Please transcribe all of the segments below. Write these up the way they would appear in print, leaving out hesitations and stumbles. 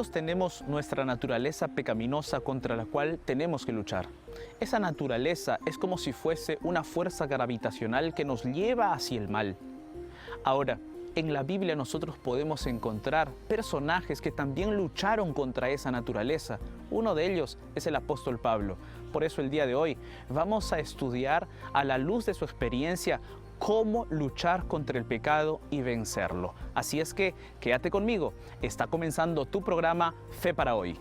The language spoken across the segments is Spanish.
Todos tenemos nuestra naturaleza pecaminosa contra la cual tenemos que luchar. Esa naturaleza es como si fuese una fuerza gravitacional que nos lleva hacia el mal. Ahora, en la Biblia nosotros podemos encontrar personajes que también lucharon contra esa naturaleza. Uno de ellos es el apóstol Pablo. Por eso el día de hoy vamos a estudiar a la luz de su experiencia cómo luchar contra el pecado y vencerlo. Así es que quédate conmigo. Está comenzando tu programa Fe para Hoy.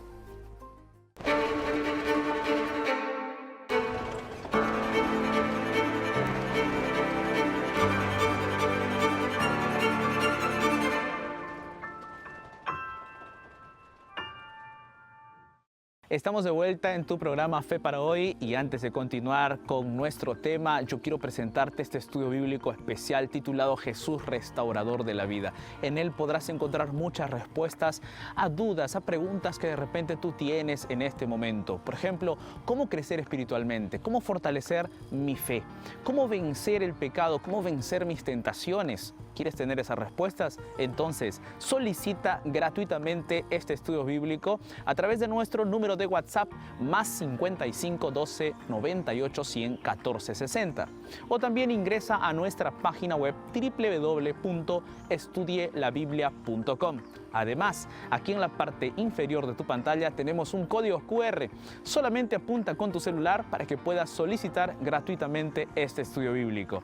Estamos de vuelta en tu programa Fe para Hoy y antes de continuar con nuestro tema, yo quiero presentarte este estudio bíblico especial titulado Jesús Restaurador de la Vida. En él podrás encontrar muchas respuestas a dudas, a preguntas que de repente tú tienes en este momento. Por ejemplo, ¿cómo crecer espiritualmente? ¿Cómo fortalecer mi fe? ¿Cómo vencer el pecado? ¿Cómo vencer mis tentaciones? ¿Quieres tener esas respuestas? Entonces, solicita gratuitamente este estudio bíblico a través de nuestro número de WhatsApp más 55 12 98 100 14 60. O también ingresa a nuestra página web www.estudielabiblia.com. Además, aquí en la parte inferior de tu pantalla tenemos un código QR. Solamente apunta con tu celular para que puedas solicitar gratuitamente este estudio bíblico.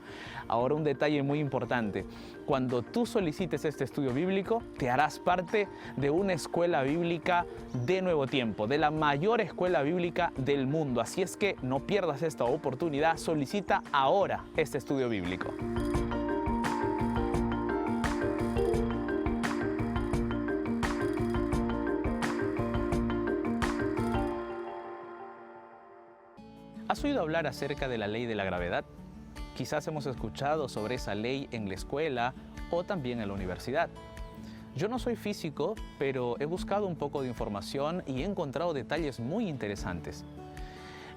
Ahora un detalle muy importante. Cuando tú solicites este estudio bíblico, te harás parte de una escuela bíblica de Nuevo Tiempo, de la mayor escuela bíblica del mundo. Así es que no pierdas esta oportunidad. Solicita ahora este estudio bíblico. ¿Has oído hablar acerca de la ley de la gravedad? Quizás hemos escuchado sobre esa ley en la escuela o también en la universidad. Yo no soy físico, pero he buscado un poco de información y he encontrado detalles muy interesantes.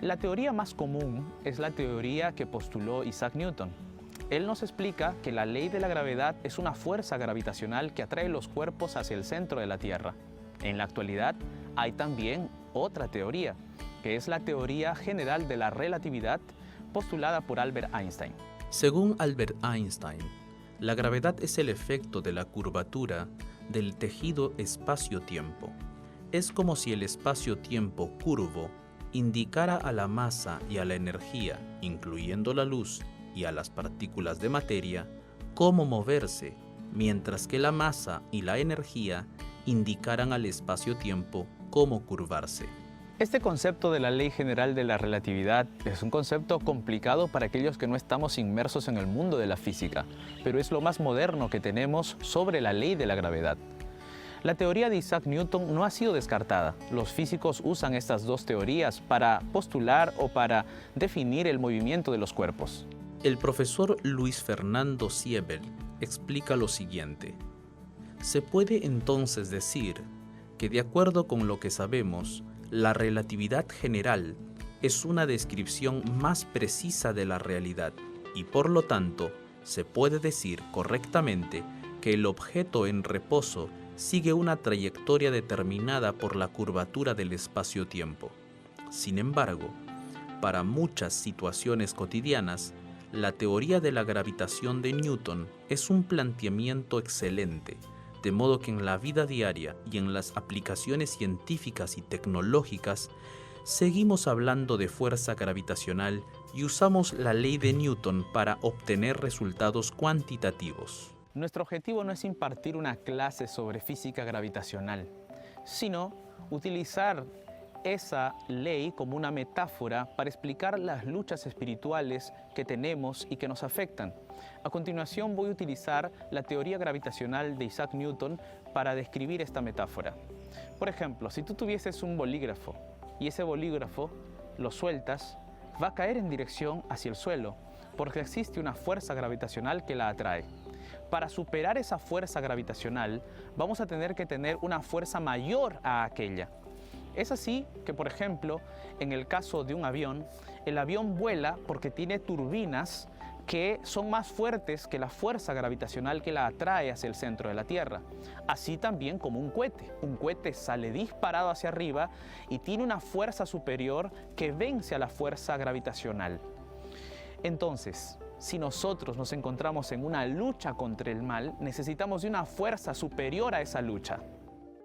La teoría más común es la teoría que postuló Isaac Newton. Él nos explica que la ley de la gravedad es una fuerza gravitacional que atrae los cuerpos hacia el centro de la Tierra. En la actualidad hay también otra teoría, que es la teoría general de la relatividad postulada por Albert Einstein. Según Albert Einstein, la gravedad es el efecto de la curvatura del tejido espacio-tiempo. Es como si el espacio-tiempo curvo indicara a la masa y a la energía, incluyendo la luz y a las partículas de materia, cómo moverse, mientras que la masa y la energía indicaran al espacio-tiempo cómo curvarse. Este concepto de la ley general de la relatividad es un concepto complicado para aquellos que no estamos inmersos en el mundo de la física, pero es lo más moderno que tenemos sobre la ley de la gravedad. La teoría de Isaac Newton no ha sido descartada. Los físicos usan estas dos teorías para postular o para definir el movimiento de los cuerpos. El profesor Luis Fernando Siebel explica lo siguiente. Se puede entonces decir que de acuerdo con lo que sabemos, la relatividad general es una descripción más precisa de la realidad y por lo tanto se puede decir correctamente que el objeto en reposo sigue una trayectoria determinada por la curvatura del espacio-tiempo. Sin embargo, para muchas situaciones cotidianas, la teoría de la gravitación de Newton es un planteamiento excelente, de modo que en la vida diaria y en las aplicaciones científicas y tecnológicas seguimos hablando de fuerza gravitacional y usamos la ley de Newton para obtener resultados cuantitativos. Nuestro objetivo no es impartir una clase sobre física gravitacional, sino utilizar esa ley como una metáfora para explicar las luchas espirituales que tenemos y que nos afectan. A continuación voy a utilizar la teoría gravitacional de Isaac Newton para describir esta metáfora. Por ejemplo, si tú tuvieses un bolígrafo y ese bolígrafo lo sueltas, va a caer en dirección hacia el suelo porque existe una fuerza gravitacional que la atrae. Para superar esa fuerza gravitacional vamos a tener que tener una fuerza mayor a aquella. Es así que, por ejemplo, en el caso de un avión, el avión vuela porque tiene turbinas que son más fuertes que la fuerza gravitacional que la atrae hacia el centro de la Tierra. Así también como un cohete. Un cohete sale disparado hacia arriba y tiene una fuerza superior que vence a la fuerza gravitacional. Entonces, si nosotros nos encontramos en una lucha contra el mal, necesitamos de una fuerza superior a esa lucha.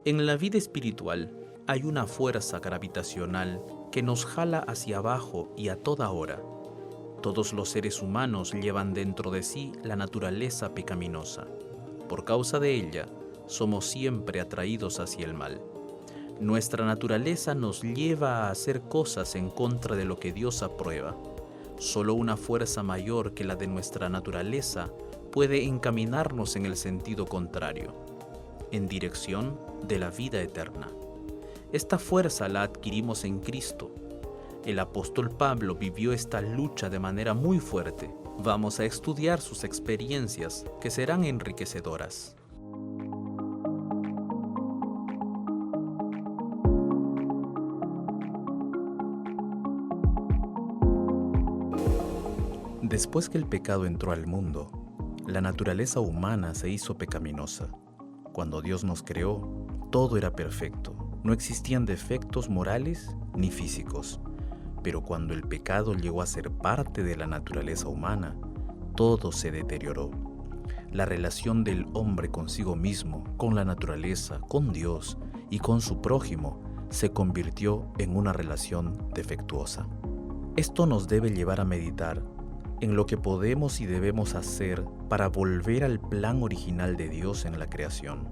En la vida espiritual hay una fuerza gravitacional que nos jala hacia abajo y a toda hora. Todos los seres humanos llevan dentro de sí la naturaleza pecaminosa. Por causa de ella, somos siempre atraídos hacia el mal. Nuestra naturaleza nos lleva a hacer cosas en contra de lo que Dios aprueba. Solo una fuerza mayor que la de nuestra naturaleza puede encaminarnos en el sentido contrario, en dirección de la vida eterna. Esta fuerza la adquirimos en Cristo. El apóstol Pablo vivió esta lucha de manera muy fuerte. Vamos a estudiar sus experiencias que serán enriquecedoras. Después que el pecado entró al mundo, la naturaleza humana se hizo pecaminosa. Cuando Dios nos creó, todo era perfecto. No existían defectos morales ni físicos. Pero cuando el pecado llegó a ser parte de la naturaleza humana, todo se deterioró. La relación del hombre consigo mismo, con la naturaleza, con Dios y con su prójimo se convirtió en una relación defectuosa. Esto nos debe llevar a meditar en lo que podemos y debemos hacer para volver al plan original de Dios en la creación.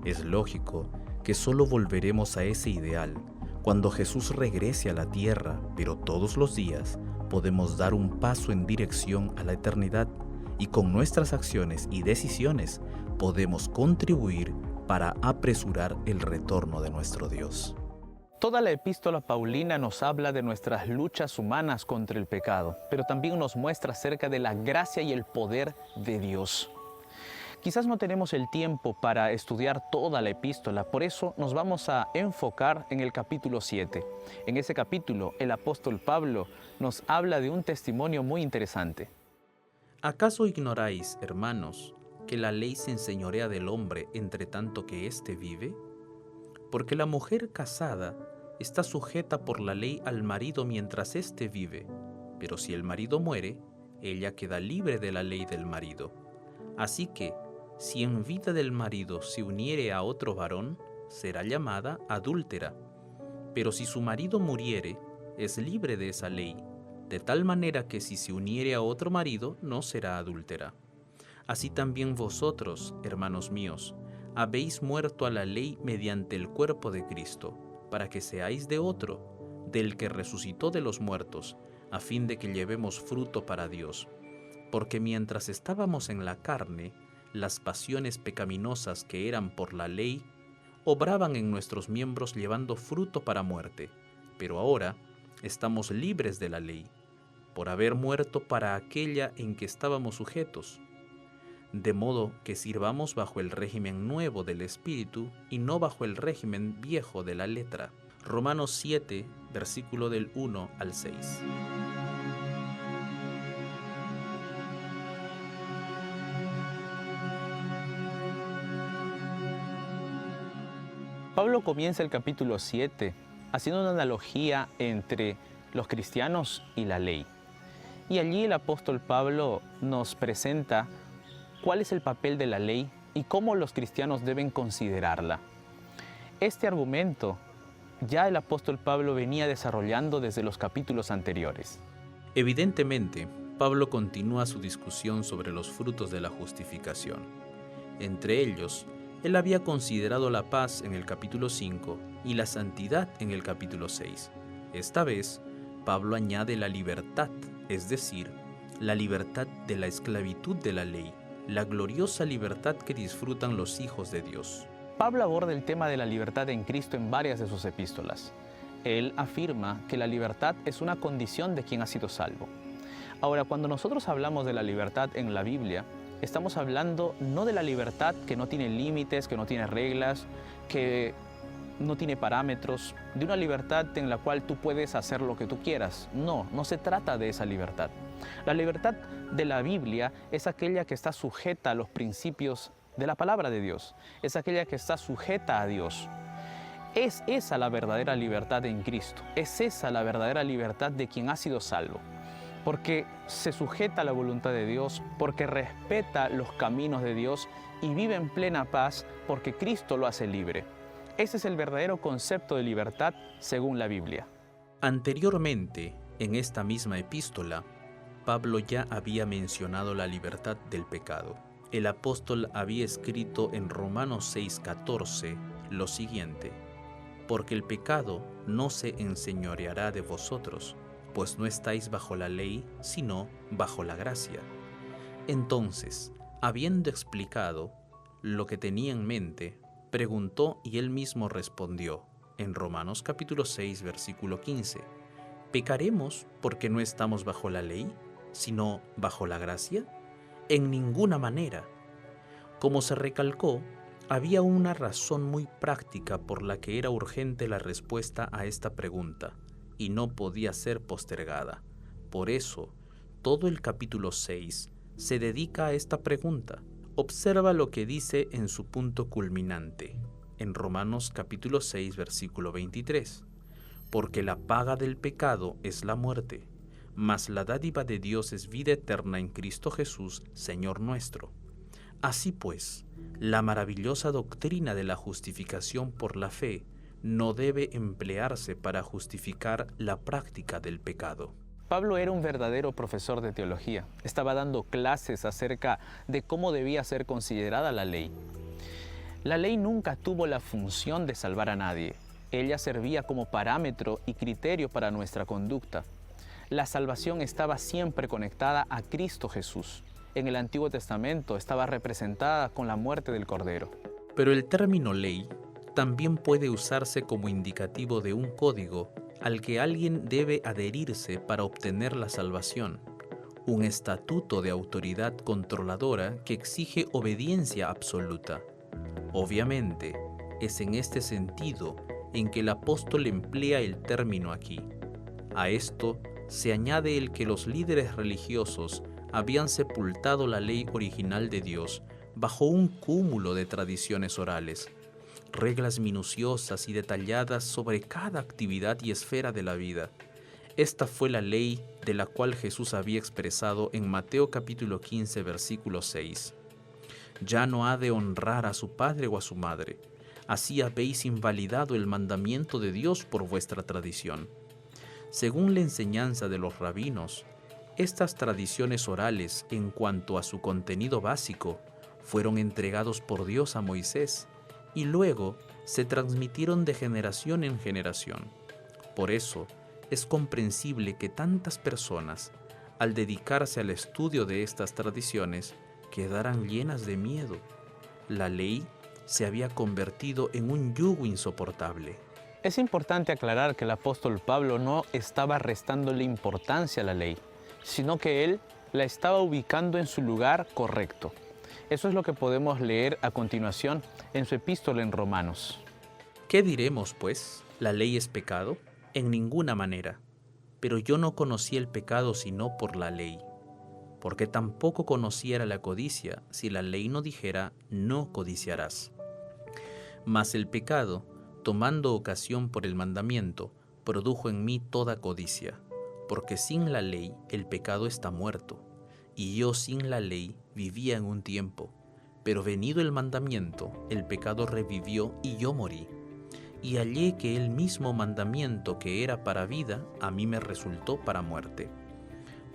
Es lógico que solo volveremos a ese ideal cuando Jesús regrese a la tierra, pero todos los días podemos dar un paso en dirección a la eternidad y con nuestras acciones y decisiones podemos contribuir para apresurar el retorno de nuestro Dios. Toda la epístola paulina nos habla de nuestras luchas humanas contra el pecado, pero también nos muestra acerca de la gracia y el poder de Dios. Quizás no tenemos el tiempo para estudiar toda la epístola, por eso nos vamos a enfocar en el capítulo 7. En ese capítulo, el apóstol Pablo nos habla de un testimonio muy interesante. ¿Acaso ignoráis, hermanos, que la ley se enseñorea del hombre entre tanto que éste vive? Porque la mujer casada está sujeta por la ley al marido mientras éste vive, pero si el marido muere, ella queda libre de la ley del marido. Así que, si en vida del marido se uniere a otro varón, será llamada adúltera. Pero si su marido muriere, es libre de esa ley, de tal manera que si se uniere a otro marido, no será adúltera. Así también vosotros, hermanos míos, habéis muerto a la ley mediante el cuerpo de Cristo, para que seáis de otro, del que resucitó de los muertos, a fin de que llevemos fruto para Dios. Porque mientras estábamos en la carne, las pasiones pecaminosas que eran por la ley, obraban en nuestros miembros llevando fruto para muerte. Pero ahora estamos libres de la ley, por haber muerto para aquella en que estábamos sujetos, de modo que sirvamos bajo el régimen nuevo del Espíritu y no bajo el régimen viejo de la letra. Romanos 7, versículo del 1 al 6. Pablo comienza el capítulo 7 haciendo una analogía entre los cristianos y la ley. Y allí el apóstol Pablo nos presenta cuál es el papel de la ley y cómo los cristianos deben considerarla. Este argumento ya el apóstol Pablo venía desarrollando desde los capítulos anteriores. Evidentemente, Pablo continúa su discusión sobre los frutos de la justificación. Entre ellos, él había considerado la paz en el capítulo 5 y la santidad en el capítulo 6. Esta vez, Pablo añade la libertad, es decir, la libertad de la esclavitud de la ley, la gloriosa libertad que disfrutan los hijos de Dios. Pablo aborda el tema de la libertad en Cristo en varias de sus epístolas. Él afirma que la libertad es una condición de quien ha sido salvo. Ahora, cuando nosotros hablamos de la libertad en la Biblia, estamos hablando no de la libertad que no tiene límites, que no tiene reglas, que no tiene parámetros, de una libertad en la cual tú puedes hacer lo que tú quieras. No, no se trata de esa libertad. La libertad de la Biblia es aquella que está sujeta a los principios de la palabra de Dios, es aquella que está sujeta a Dios. Es esa la verdadera libertad en Cristo, es esa la verdadera libertad de quien ha sido salvo, porque se sujeta a la voluntad de Dios, porque respeta los caminos de Dios y vive en plena paz porque Cristo lo hace libre. Ese es el verdadero concepto de libertad según la Biblia. Anteriormente, en esta misma epístola, Pablo ya había mencionado la libertad del pecado. El apóstol había escrito en Romanos 6:14 lo siguiente: porque el pecado no se enseñoreará de vosotros, pues no estáis bajo la ley, sino bajo la gracia. Entonces, habiendo explicado lo que tenía en mente, preguntó y él mismo respondió, en Romanos capítulo 6, versículo 15, ¿pecaremos porque no estamos bajo la ley, sino bajo la gracia? En ninguna manera. Como se recalcó, había una razón muy práctica por la que era urgente la respuesta a esta pregunta y no podía ser postergada. Por eso, todo el capítulo 6 se dedica a esta pregunta. Observa lo que dice en su punto culminante, en Romanos capítulo 6, versículo 23. Porque la paga del pecado es la muerte, mas la dádiva de Dios es vida eterna en Cristo Jesús, Señor nuestro. Así pues, la maravillosa doctrina de la justificación por la fe no debe emplearse para justificar la práctica del pecado. Pablo era un verdadero profesor de teología. Estaba dando clases acerca de cómo debía ser considerada la ley. La ley nunca tuvo la función de salvar a nadie. Ella servía como parámetro y criterio para nuestra conducta. La salvación estaba siempre conectada a Cristo Jesús. En el Antiguo Testamento estaba representada con la muerte del Cordero. Pero el término ley también puede usarse como indicativo de un código al que alguien debe adherirse para obtener la salvación, un estatuto de autoridad controladora que exige obediencia absoluta. Obviamente, es en este sentido en que el apóstol emplea el término aquí. A esto se añade el que los líderes religiosos habían sepultado la ley original de Dios bajo un cúmulo de tradiciones orales, reglas minuciosas y detalladas sobre cada actividad y esfera de la vida. Esta fue la ley de la cual Jesús había expresado en Mateo capítulo 15, versículo 6. Ya no ha de honrar a su padre o a su madre. Así habéis invalidado el mandamiento de Dios por vuestra tradición. Según la enseñanza de los rabinos, estas tradiciones orales, en cuanto a su contenido básico, fueron entregados por Dios a Moisés y luego se transmitieron de generación en generación. Por eso, es comprensible que tantas personas, al dedicarse al estudio de estas tradiciones, quedaran llenas de miedo. La ley se había convertido en un yugo insoportable. Es importante aclarar que el apóstol Pablo no estaba restándole importancia a la ley, sino que él la estaba ubicando en su lugar correcto. Eso es lo que podemos leer a continuación en su epístola en Romanos. ¿Qué diremos, pues? ¿La ley es pecado? En ninguna manera. Pero yo no conocí el pecado sino por la ley, porque tampoco conociera la codicia si la ley no dijera, no codiciarás. Mas el pecado, tomando ocasión por el mandamiento, produjo en mí toda codicia, porque sin la ley el pecado está muerto, y yo sin la ley vivía en un tiempo, pero venido el mandamiento, el pecado revivió y yo morí. Y hallé que el mismo mandamiento que era para vida, a mí me resultó para muerte.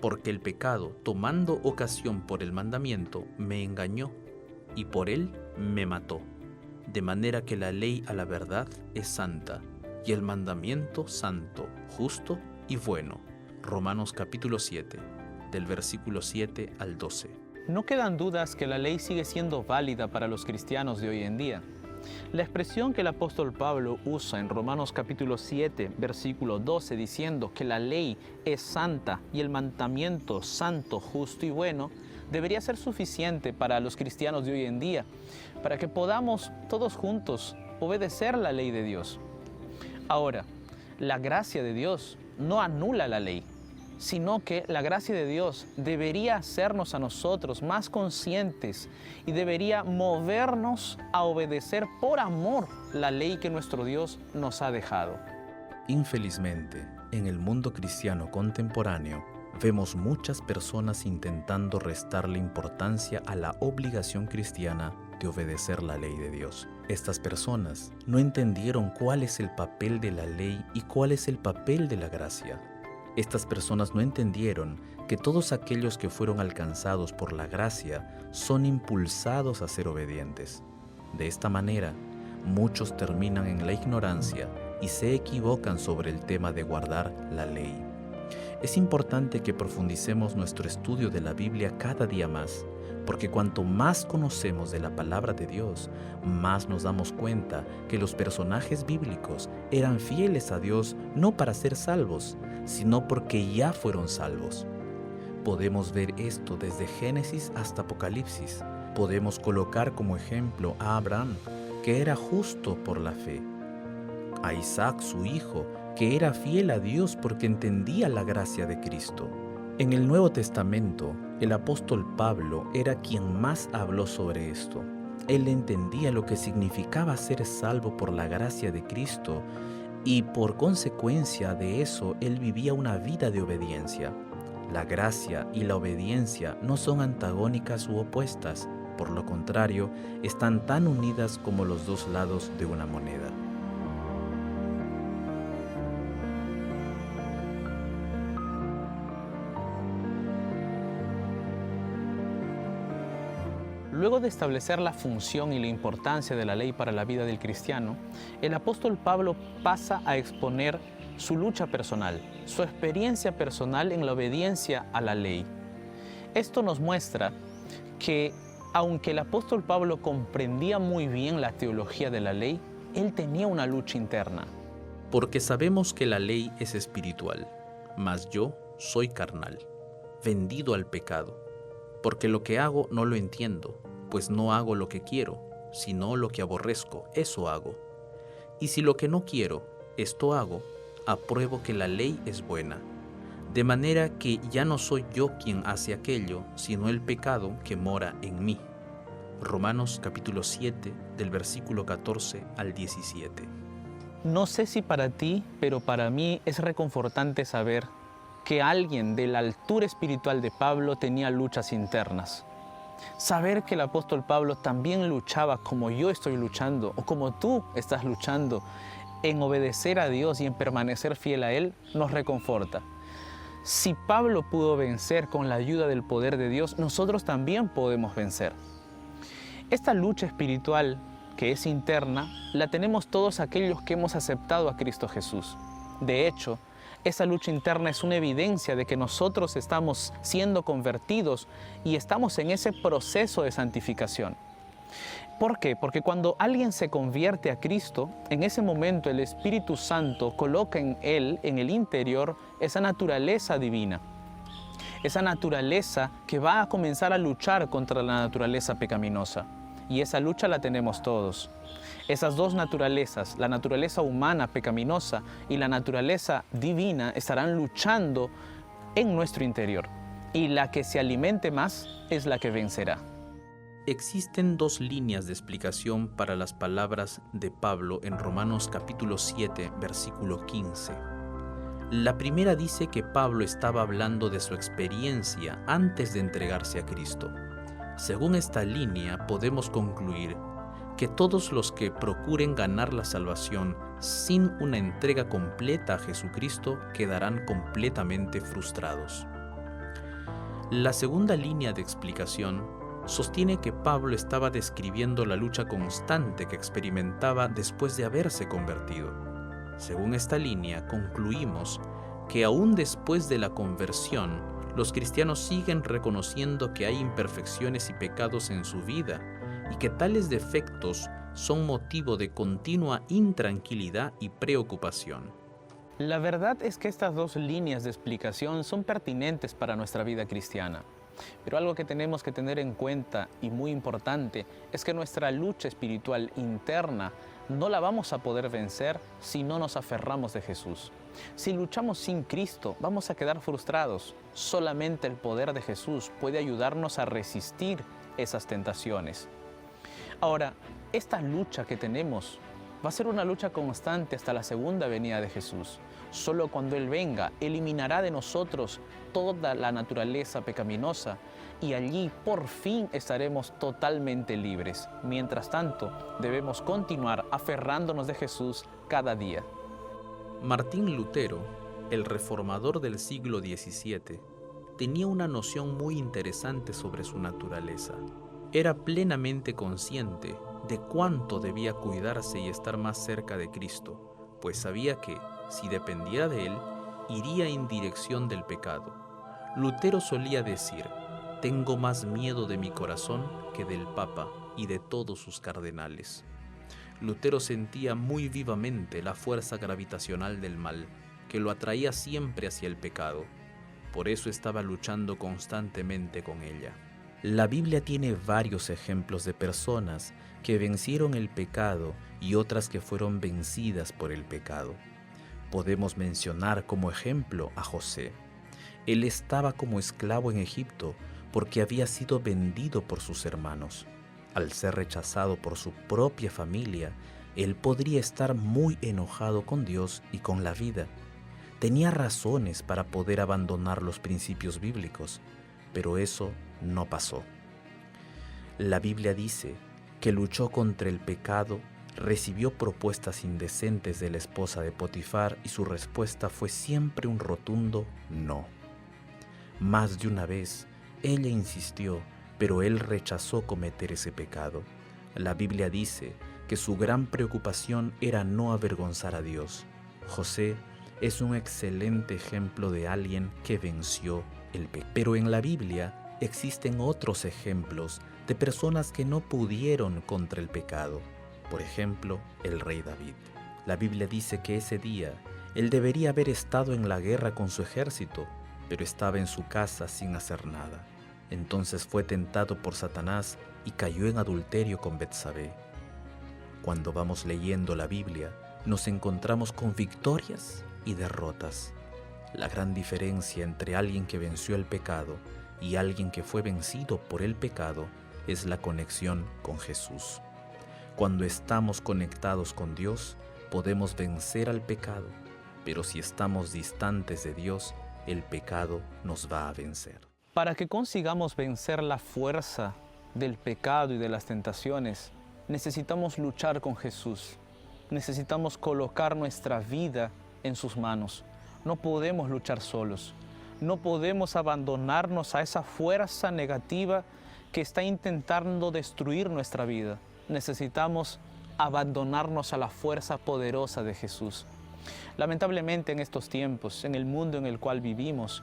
Porque el pecado, tomando ocasión por el mandamiento, me engañó, y por él me mató. De manera que la ley a la verdad es santa, y el mandamiento santo, justo y bueno. Romanos capítulo 7, del versículo 7 al 12. No quedan dudas que la ley sigue siendo válida para los cristianos de hoy en día. La expresión que el apóstol Pablo usa en Romanos capítulo 7, versículo 12, diciendo que la ley es santa y el mandamiento santo, justo y bueno, debería ser suficiente para los cristianos de hoy en día, para que podamos todos juntos obedecer la ley de Dios. Ahora, la gracia de Dios no anula la ley, sino que la gracia de Dios debería hacernos a nosotros más conscientes y debería movernos a obedecer por amor la ley que nuestro Dios nos ha dejado. Infelizmente, en el mundo cristiano contemporáneo, vemos muchas personas intentando restarle importancia a la obligación cristiana de obedecer la ley de Dios. Estas personas no entendieron cuál es el papel de la ley y cuál es el papel de la gracia. Estas personas no entendieron que todos aquellos que fueron alcanzados por la gracia son impulsados a ser obedientes. De esta manera, muchos terminan en la ignorancia y se equivocan sobre el tema de guardar la ley. Es importante que profundicemos nuestro estudio de la Biblia cada día más, porque cuanto más conocemos de la palabra de Dios, más nos damos cuenta que los personajes bíblicos eran fieles a Dios no para ser salvos, sino porque ya fueron salvos. Podemos ver esto desde Génesis hasta Apocalipsis. Podemos colocar como ejemplo a Abraham, que era justo por la fe, a Isaac, su hijo, que era fiel a Dios porque entendía la gracia de Cristo. En el Nuevo Testamento, el apóstol Pablo era quien más habló sobre esto. Él entendía lo que significaba ser salvo por la gracia de Cristo y por consecuencia de eso, él vivía una vida de obediencia. La gracia y la obediencia no son antagónicas u opuestas, por lo contrario, están tan unidas como los dos lados de una moneda. Luego de establecer la función y la importancia de la ley para la vida del cristiano, el apóstol Pablo pasa a exponer su lucha personal, su experiencia personal en la obediencia a la ley. Esto nos muestra que, aunque el apóstol Pablo comprendía muy bien la teología de la ley, él tenía una lucha interna. Porque sabemos que la ley es espiritual, mas yo soy carnal, vendido al pecado. Porque lo que hago no lo entiendo, pues no hago lo que quiero, sino lo que aborrezco, eso hago. Y si lo que no quiero, esto hago, apruebo que la ley es buena. De manera que ya no soy yo quien hace aquello, sino el pecado que mora en mí. Romanos capítulo 7, del versículo 14 al 17. No sé si para ti, pero para mí es reconfortante saber que alguien de la altura espiritual de Pablo tenía luchas internas. Saber que el apóstol Pablo también luchaba como yo estoy luchando o como tú estás luchando en obedecer a Dios y en permanecer fiel a Él, nos reconforta. Si Pablo pudo vencer con la ayuda del poder de Dios, nosotros también podemos vencer. Esta lucha espiritual que es interna, la tenemos todos aquellos que hemos aceptado a Cristo Jesús. De hecho, esa lucha interna es una evidencia de que nosotros estamos siendo convertidos y estamos en ese proceso de santificación. ¿Por qué? Porque cuando alguien se convierte a Cristo, en ese momento el Espíritu Santo coloca en él, en el interior, esa naturaleza divina. Esa naturaleza que va a comenzar a luchar contra la naturaleza pecaminosa. Y esa lucha la tenemos todos. Esas dos naturalezas, la naturaleza humana pecaminosa y la naturaleza divina, estarán luchando en nuestro interior. Y la que se alimente más es la que vencerá. Existen dos líneas de explicación para las palabras de Pablo en Romanos capítulo 7, versículo 15. La primera dice que Pablo estaba hablando de su experiencia antes de entregarse a Cristo. Según esta línea, podemos concluir que todos los que procuren ganar la salvación sin una entrega completa a Jesucristo quedarán completamente frustrados. La segunda línea de explicación sostiene que Pablo estaba describiendo la lucha constante que experimentaba después de haberse convertido. Según esta línea, concluimos que aún después de la conversión, los cristianos siguen reconociendo que hay imperfecciones y pecados en su vida y que tales defectos son motivo de continua intranquilidad y preocupación. La verdad es que estas dos líneas de explicación son pertinentes para nuestra vida cristiana. Pero algo que tenemos que tener en cuenta y muy importante es que nuestra lucha espiritual interna no la vamos a poder vencer si no nos aferramos de Jesús. Si luchamos sin Cristo, vamos a quedar frustrados. Solamente el poder de Jesús puede ayudarnos a resistir esas tentaciones. Ahora, esta lucha que tenemos va a ser una lucha constante hasta la segunda venida de Jesús. Solo cuando Él venga, eliminará de nosotros toda la naturaleza pecaminosa y allí por fin estaremos totalmente libres. Mientras tanto, debemos continuar aferrándonos de Jesús cada día. Martín Lutero, el reformador del siglo XVII, tenía una noción muy interesante sobre su naturaleza. Era plenamente consciente de cuánto debía cuidarse y estar más cerca de Cristo, pues sabía que, si dependiera de Él, iría en dirección del pecado. Lutero solía decir: «Tengo más miedo de mi corazón que del Papa y de todos sus cardenales». Lutero sentía muy vivamente la fuerza gravitacional del mal, que lo atraía siempre hacia el pecado. Por eso estaba luchando constantemente con ella. La Biblia tiene varios ejemplos de personas que vencieron el pecado y otras que fueron vencidas por el pecado. Podemos mencionar como ejemplo a José. Él estaba como esclavo en Egipto porque había sido vendido por sus hermanos. Al ser rechazado por su propia familia, él podría estar muy enojado con Dios y con la vida. Tenía razones para poder abandonar los principios bíblicos, pero eso no pasó. La Biblia dice que luchó contra el pecado, recibió propuestas indecentes de la esposa de Potifar y su respuesta fue siempre un rotundo no. Más de una vez, ella insistió, pero él rechazó cometer ese pecado. La Biblia dice que su gran preocupación era no avergonzar a Dios. José es un excelente ejemplo de alguien que venció el pecado. Pero en la Biblia existen otros ejemplos de personas que no pudieron contra el pecado. Por ejemplo, el rey David. La Biblia dice que ese día él debería haber estado en la guerra con su ejército, pero estaba en su casa sin hacer nada. Entonces fue tentado por Satanás y cayó en adulterio con Betsabé. Cuando vamos leyendo la Biblia, nos encontramos con victorias y derrotas. La gran diferencia entre alguien que venció el pecado y alguien que fue vencido por el pecado es la conexión con Jesús. Cuando estamos conectados con Dios, podemos vencer al pecado, pero si estamos distantes de Dios, el pecado nos va a vencer. Para que consigamos vencer la fuerza del pecado y de las tentaciones, necesitamos luchar con Jesús. Necesitamos colocar nuestra vida en sus manos. No podemos luchar solos. No podemos abandonarnos a esa fuerza negativa que está intentando destruir nuestra vida. Necesitamos abandonarnos a la fuerza poderosa de Jesús. Lamentablemente en estos tiempos, en el mundo en el cual vivimos,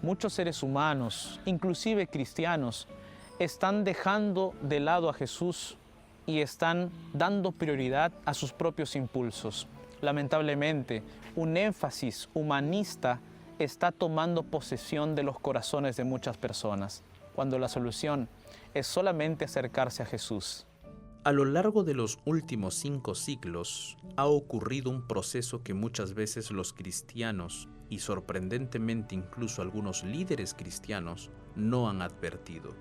muchos seres humanos, inclusive cristianos, están dejando de lado a Jesús y están dando prioridad a sus propios impulsos. Lamentablemente, un énfasis humanista está tomando posesión de los corazones de muchas personas, cuando la solución es solamente acercarse a Jesús. A lo largo de los últimos 5 siglos ha ocurrido un proceso que muchas veces los cristianos, y sorprendentemente incluso algunos líderes cristianos, no han advertido.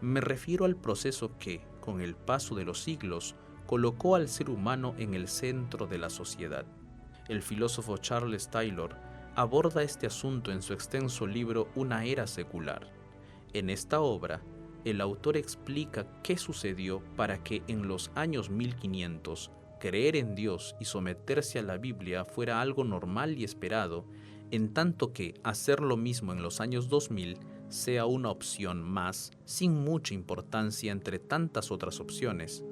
Me refiero al proceso que, con el paso de los siglos, colocó al ser humano en el centro de la sociedad. El filósofo Charles Taylor aborda este asunto en su extenso libro Una era secular. En esta obra, el autor explica qué sucedió para que en los años 1500 creer en Dios y someterse a la Biblia fuera algo normal y esperado, en tanto que hacer lo mismo en los años 2000 sea una opción más, sin mucha importancia entre tantas otras opciones.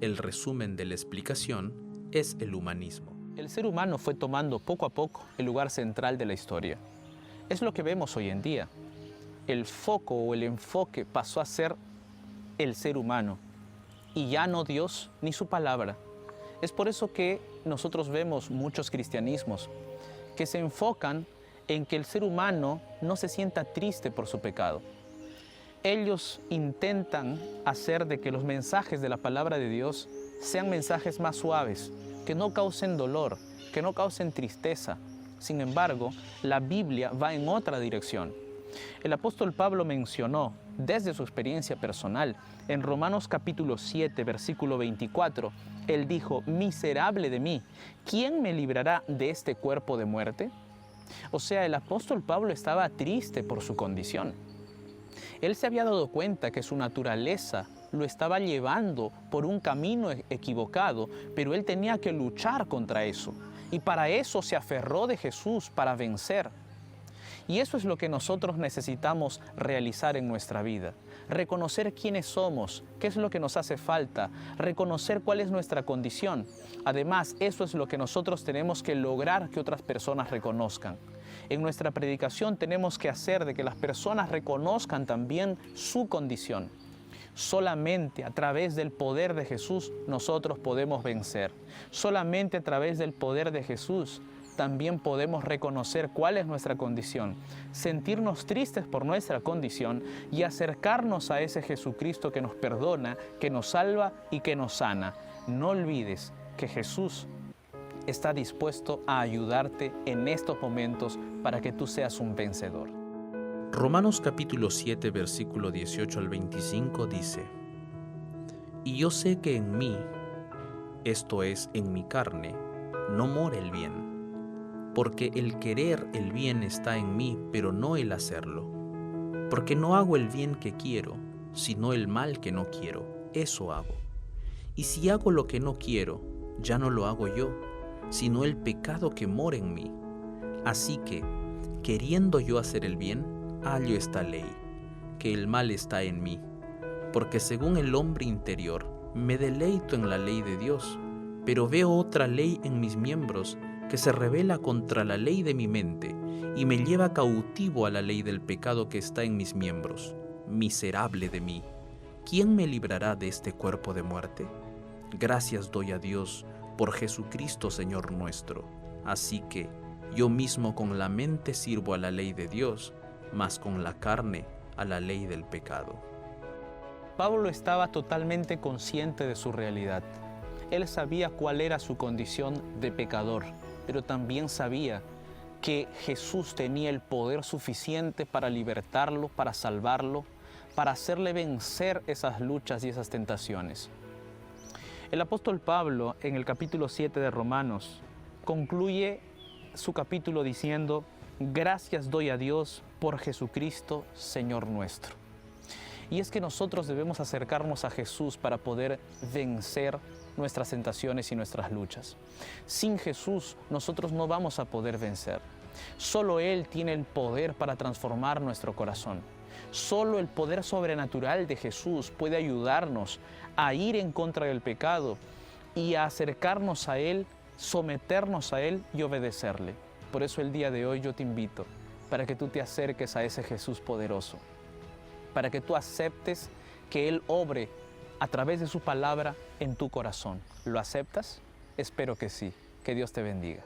El resumen de la explicación es el humanismo. El ser humano fue tomando poco a poco el lugar central de la historia. Es lo que vemos hoy en día. El foco o el enfoque pasó a ser el ser humano y ya no Dios ni su palabra. Es por eso que nosotros vemos muchos cristianismos que se enfocan en que el ser humano no se sienta triste por su pecado. Ellos intentan hacer de que los mensajes de la palabra de Dios sean mensajes más suaves, que no causen dolor, que no causen tristeza. Sin embargo, la Biblia va en otra dirección. El apóstol Pablo mencionó, desde su experiencia personal, en Romanos capítulo 7, versículo 24, él dijo: miserable de mí, ¿quién me librará de este cuerpo de muerte? O sea, el apóstol Pablo estaba triste por su condición. Él se había dado cuenta que su naturaleza lo estaba llevando por un camino equivocado, pero él tenía que luchar contra eso. Y para eso se aferró de Jesús, para vencer. Y eso es lo que nosotros necesitamos realizar en nuestra vida. Reconocer quiénes somos, qué es lo que nos hace falta, reconocer cuál es nuestra condición. Además, eso es lo que nosotros tenemos que lograr que otras personas reconozcan. En nuestra predicación tenemos que hacer de que las personas reconozcan también su condición. Solamente a través del poder de Jesús nosotros podemos vencer. Solamente a través del poder de Jesús también podemos reconocer cuál es nuestra condición, sentirnos tristes por nuestra condición y acercarnos a ese Jesucristo que nos perdona, que nos salva y que nos sana. No olvides que Jesús está dispuesto a ayudarte en estos momentos para que tú seas un vencedor. Romanos capítulo 7, versículo 18 al 25 dice: Y yo sé que en mí, esto es, en mi carne, no mora el bien. Porque el querer el bien está en mí, pero no el hacerlo. Porque no hago el bien que quiero, sino el mal que no quiero, eso hago. Y si hago lo que no quiero, ya no lo hago yo, sino el pecado que mora en mí. Así que, queriendo yo hacer el bien, hallo esta ley, que el mal está en mí. Porque según el hombre interior, me deleito en la ley de Dios, pero veo otra ley en mis miembros, que se rebela contra la ley de mi mente y me lleva cautivo a la ley del pecado que está en mis miembros. Miserable de mí, ¿quién me librará de este cuerpo de muerte? Gracias doy a Dios por Jesucristo Señor nuestro. Así que yo mismo con la mente sirvo a la ley de Dios, mas con la carne a la ley del pecado. Pablo estaba totalmente consciente de su realidad. Él sabía cuál era su condición de pecador, pero también sabía que Jesús tenía el poder suficiente para libertarlo, para salvarlo, para hacerle vencer esas luchas y esas tentaciones. El apóstol Pablo, en el capítulo 7 de Romanos, concluye su capítulo diciendo: gracias doy a Dios por Jesucristo, Señor nuestro. Y es que nosotros debemos acercarnos a Jesús para poder vencer nuestras tentaciones y nuestras luchas. Sin Jesús nosotros no vamos a poder vencer. Solo Él tiene el poder para transformar nuestro corazón. Solo el poder sobrenatural de Jesús puede ayudarnos a ir en contra del pecado y a acercarnos a Él, someternos a Él y obedecerle. Por eso el día de hoy yo te invito para que tú te acerques a ese Jesús poderoso, para que tú aceptes que Él obre a través de su palabra en tu corazón. ¿Lo aceptas? Espero que sí. Que Dios te bendiga.